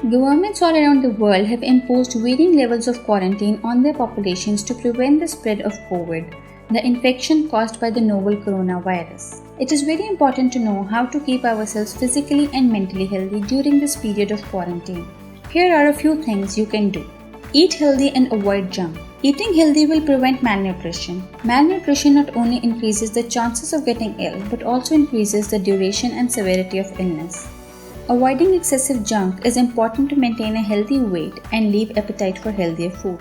Governments all around the world have imposed varying levels of quarantine on their populations to prevent the spread of COVID, the infection caused by the novel coronavirus. It is very important to know how to keep ourselves physically and mentally healthy during this period of quarantine. Here are a few things you can do. Eat healthy and avoid junk. Eating healthy will prevent malnutrition. Malnutrition not only increases the chances of getting ill but also increases the duration and severity of illness. Avoiding excessive junk is important to maintain a healthy weight and leave appetite for healthier food.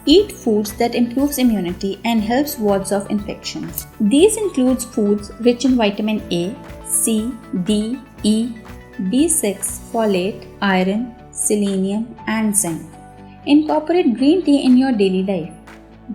Eat foods that improves immunity and helps wards off infections. These includes foods rich in vitamin A, C, D, E, B6, folate, iron, selenium and zinc. Incorporate green tea in your daily life.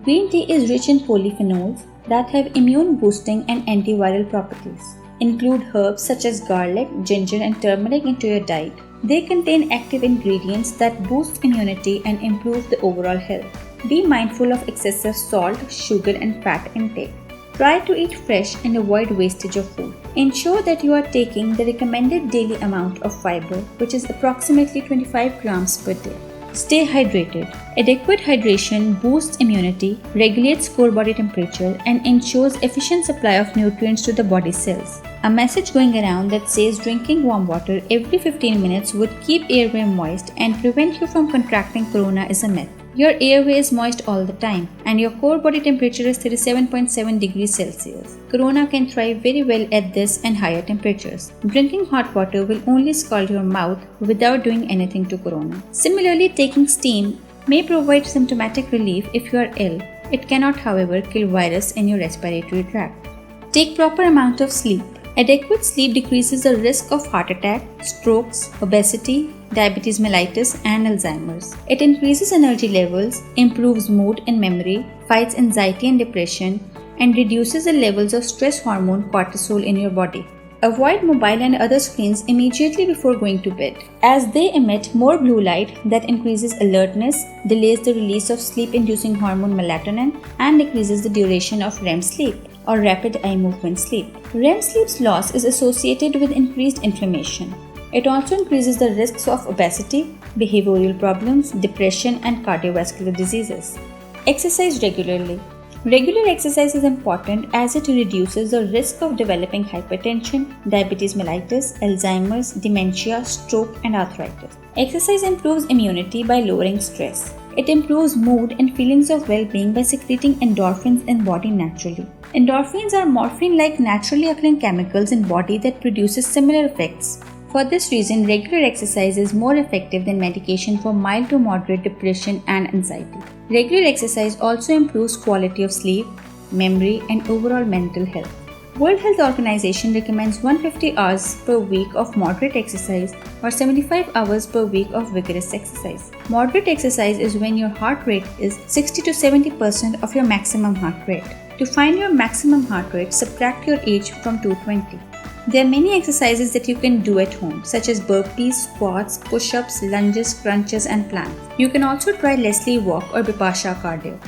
Green tea is rich in polyphenols that have immune boosting and antiviral properties. Include herbs such as garlic, ginger and turmeric into your diet. They contain active ingredients that boost immunity and improve the overall health. Be mindful of excessive salt, sugar and fat intake. Try to eat fresh and avoid wastage of food. Ensure that you are taking the recommended daily amount of fiber, which is approximately 25 grams per day. Stay hydrated. Adequate hydration boosts immunity, regulates core body temperature, and ensures efficient supply of nutrients to the body cells. A message going around that says drinking warm water every 15 minutes would keep airway moist and prevent you from contracting corona is a myth. Your airway is moist all the time and your core body temperature is 37.7 degrees Celsius. Corona can thrive very well at this and higher temperatures. Drinking hot water will only scald your mouth without doing anything to corona. Similarly, taking steam may provide symptomatic relief if you are ill. It cannot, however, kill virus in your respiratory tract. Take proper amount of sleep. Adequate sleep decreases the risk of heart attack, strokes, obesity, diabetes mellitus, and Alzheimer's. It increases energy levels, improves mood and memory, fights anxiety and depression, and reduces the levels of stress hormone cortisol in your body. Avoid mobile and other screens immediately before going to bed, as they emit more blue light that increases alertness, delays the release of sleep-inducing hormone melatonin, and decreases the duration of REM sleep, or rapid eye movement sleep. REM sleep's loss is associated with increased inflammation. It also increases the risks of obesity, behavioral problems, depression, and cardiovascular diseases. Exercise regularly. Regular exercise is important as it reduces the risk of developing hypertension, diabetes mellitus, Alzheimer's, dementia, stroke, and arthritis. Exercise improves immunity by lowering stress. It improves mood and feelings of well-being by secreting endorphins in body naturally. Endorphins are morphine-like naturally occurring chemicals in body that produces similar effects. For this reason, regular exercise is more effective than medication for mild to moderate depression and anxiety. Regular exercise also improves quality of sleep, memory, and overall mental health. World Health Organization recommends 150 hours per week of moderate exercise or 75 hours per week of vigorous exercise. Moderate exercise is when your heart rate is 60 to 70% of your maximum heart rate. To find your maximum heart rate, subtract your age from 220. There are many exercises that you can do at home, such as burpees, squats, push-ups, lunges, crunches, and planks. You can also try Leslie walk or Vipassana cardio.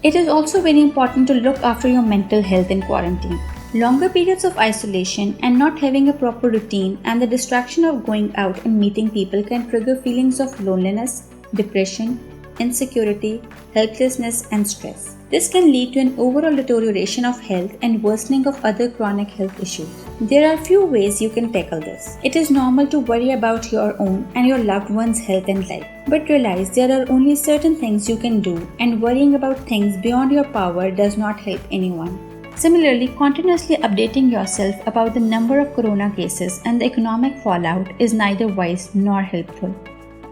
It is also very important to look after your mental health in quarantine. Longer periods of isolation and not having a proper routine and the distraction of going out and meeting people can trigger feelings of loneliness, depression, insecurity, helplessness, and stress. This can lead to an overall deterioration of health and worsening of other chronic health issues. There are few ways you can tackle this. It is normal to worry about your own and your loved one's health and life, but realize there are only certain things you can do, and worrying about things beyond your power does not help anyone. Similarly, continuously updating yourself about the number of corona cases and the economic fallout is neither wise nor helpful.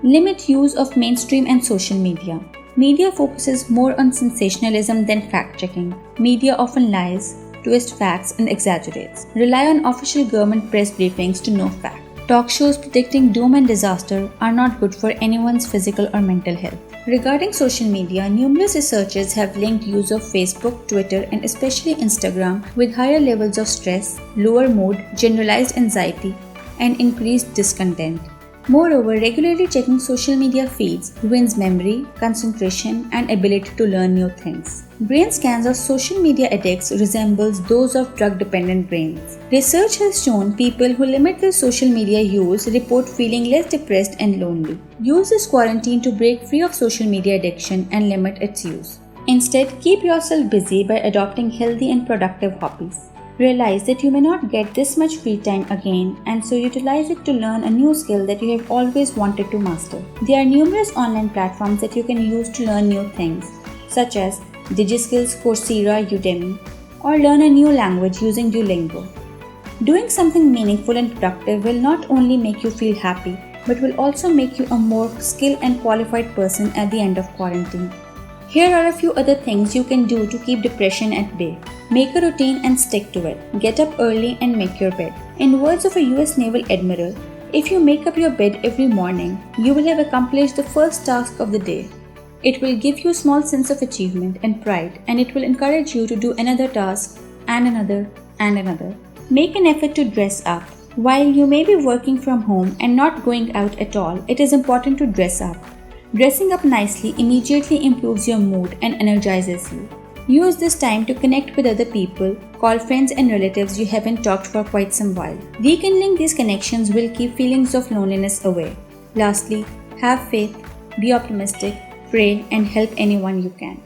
Limit use of mainstream and social media. Media focuses more on sensationalism than fact-checking. Media often lies, twists facts, and exaggerates. Rely on official government press briefings to know facts. Talk shows predicting doom and disaster are not good for anyone's physical or mental health. Regarding social media, numerous researchers have linked use of Facebook, Twitter, and especially Instagram with higher levels of stress, lower mood, generalized anxiety, and increased discontent. Moreover, regularly checking social media feeds ruins memory, concentration, and ability to learn new things. Brain scans of social media addicts resembles those of drug-dependent brains. Research has shown people who limit their social media use report feeling less depressed and lonely. Use this quarantine to break free of social media addiction and limit its use. Instead, keep yourself busy by adopting healthy and productive hobbies. Realize that you may not get this much free time again, and so utilize it to learn a new skill that you have always wanted to master. There are numerous online platforms that you can use to learn new things, such as DigiSkills, Coursera, Udemy, or learn a new language using Duolingo. Doing something meaningful and productive will not only make you feel happy, but will also make you a more skilled and qualified person at the end of quarantine. Here are a few other things you can do to keep depression at bay. Make a routine and stick to it. Get up early and make your bed. In words of a US Naval Admiral, if you make up your bed every morning, you will have accomplished the first task of the day. It will give you a small sense of achievement and pride, and it will encourage you to do another task and another and another. Make an effort to dress up. While you may be working from home and not going out at all, it is important to dress up. Dressing up nicely immediately improves your mood and energizes you. Use this time to connect with other people, call friends and relatives you haven't talked for quite some while. Rekindling these connections will keep feelings of loneliness away. Lastly, have faith, be optimistic, pray, and help anyone you can.